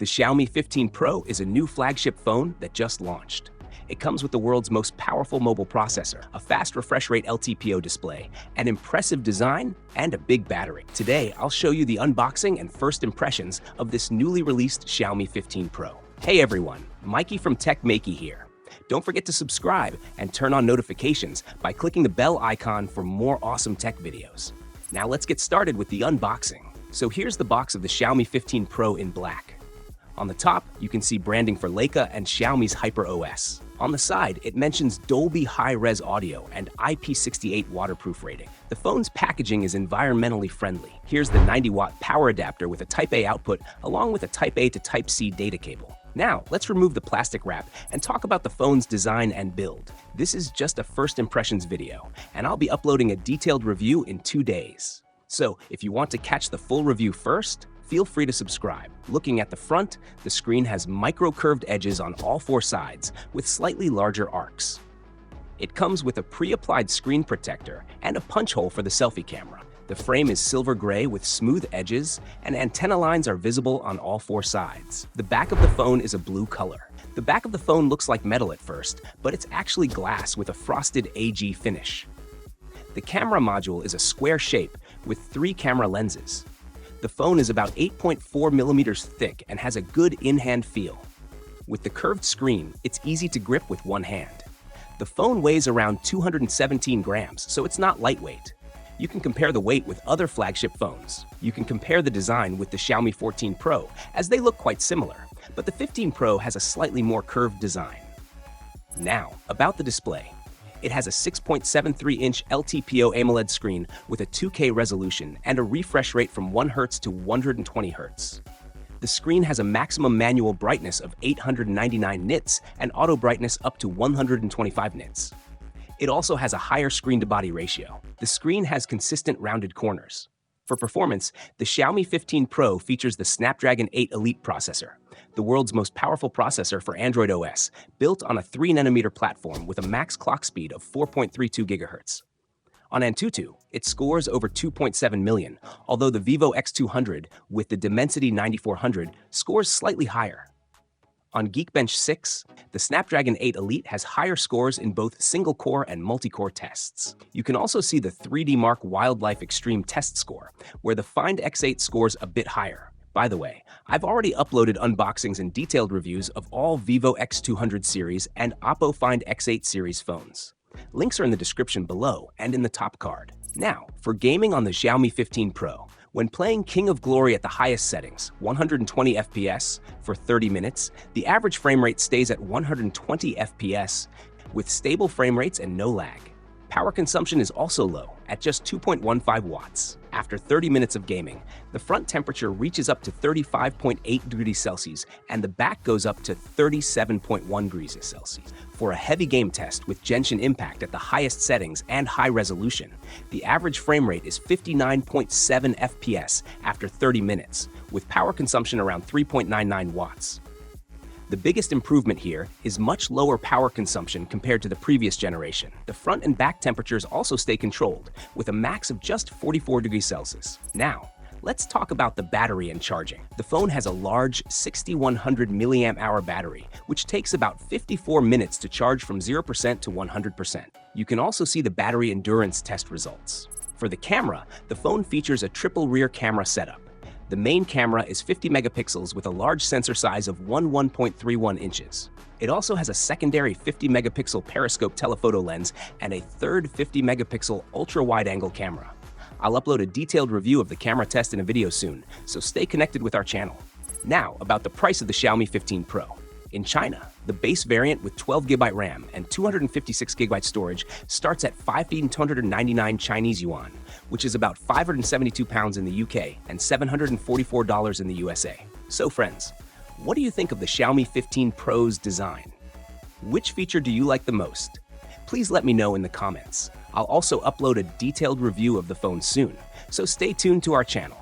Xiaomi 15 Pro is a new flagship phone that just launched. It comes with the world's most powerful mobile processor, a fast refresh rate LTPO display, an impressive design, and a big battery. Today, I'll show you the unboxing and first impressions of this newly released Xiaomi 15 Pro. Hey everyone, Maiky from techmaiky here. Don't forget to subscribe and turn on notifications by clicking the bell icon for more awesome tech videos. Now let's get started with the unboxing. So here's the box of the Xiaomi 15 Pro in black. On the top, you can see branding for Leica and Xiaomi's HyperOS. On the side, it mentions Dolby High-Res audio and IP68 waterproof rating. The phone's packaging is environmentally friendly. Here's the 90-watt power adapter with a Type-A output along with a Type-A to Type-C data cable. Now, let's remove the plastic wrap and talk about the phone's design and build. This is just a first impressions video, and I'll be uploading a detailed review in 2 days. So, if you want to catch the full review first, feel free to subscribe. Looking at the front, the screen has micro-curved edges on all 4 sides with slightly larger arcs. It comes with a pre-applied screen protector and a punch hole for the selfie camera. The frame is silver gray with smooth edges, and antenna lines are visible on all 4 sides. The back of the phone is a blue color. The back of the phone looks like metal at first, but it's actually glass with a frosted AG finish. The camera module is a square shape with 3 camera lenses. The phone is about 8.4 millimeters thick and has a good in-hand feel. With the curved screen, it's easy to grip with one hand. The phone weighs around 217 grams, so it's not lightweight. You can compare the weight with other flagship phones. You can compare the design with the Xiaomi 14 Pro, as they look quite similar, but the 15 Pro has a slightly more curved design. Now, about the display. It has a 6.73-inch LTPO AMOLED screen with a 2K resolution and a refresh rate from 1 Hz to 120 Hz. The screen has a maximum manual brightness of 899 nits and auto brightness up to 125 nits. It also has a higher screen-to-body ratio. The screen has consistent rounded corners. For performance, the Xiaomi 15 Pro features the Snapdragon 8 Elite processor, the world's most powerful processor for Android OS, built on a 3nm platform with a max clock speed of 4.32 GHz. On Antutu, it scores over 2.7 million, although the Vivo X200 with the Dimensity 9400 scores slightly higher. On Geekbench 6, the Snapdragon 8 Elite has higher scores in both single-core and multi-core tests. You can also see the 3D Mark Wildlife Extreme test score, where the Find X8 scores a bit higher. By the way, I've already uploaded unboxings and detailed reviews of all Vivo X200 series and Oppo Find X8 series phones. Links are in the description below and in the top card. Now, for gaming on the Xiaomi 15 Pro. When playing King of Glory at the highest settings, 120 FPS, for 30 minutes, the average frame rate stays at 120 FPS with stable frame rates and no lag. Power consumption is also low, at just 2.15 watts. After 30 minutes of gaming, the front temperature reaches up to 35.8 degrees Celsius and the back goes up to 37.1 degrees Celsius. For a heavy game test with Genshin Impact at the highest settings and high resolution, the average frame rate is 59.7 FPS after 30 minutes, with power consumption around 3.99 watts. The biggest improvement here is much lower power consumption compared to the previous generation. The front and back temperatures also stay controlled, with a max of just 44 degrees Celsius. Now, let's talk about the battery and charging. The phone has a large 6100 mAh battery, which takes about 54 minutes to charge from 0% to 100%. You can also see the battery endurance test results. For the camera, the phone features a triple rear camera setup. The main camera is 50 megapixels with a large sensor size of 1.31 inches. It also has a secondary 50 megapixel periscope telephoto lens and a third 50 megapixel ultra-wide-angle camera. I'll upload a detailed review of the camera test in a video soon, so stay connected with our channel. Now, about the price of the Xiaomi 15 Pro. In China, the base variant with 12GB RAM and 256GB storage starts at 5,299 Chinese yuan, which is about £572 in the UK and $744 in the USA. So friends, what do you think of the Xiaomi 15 Pro's design? Which feature do you like the most? Please let me know in the comments. I'll also upload a detailed review of the phone soon, so stay tuned to our channel.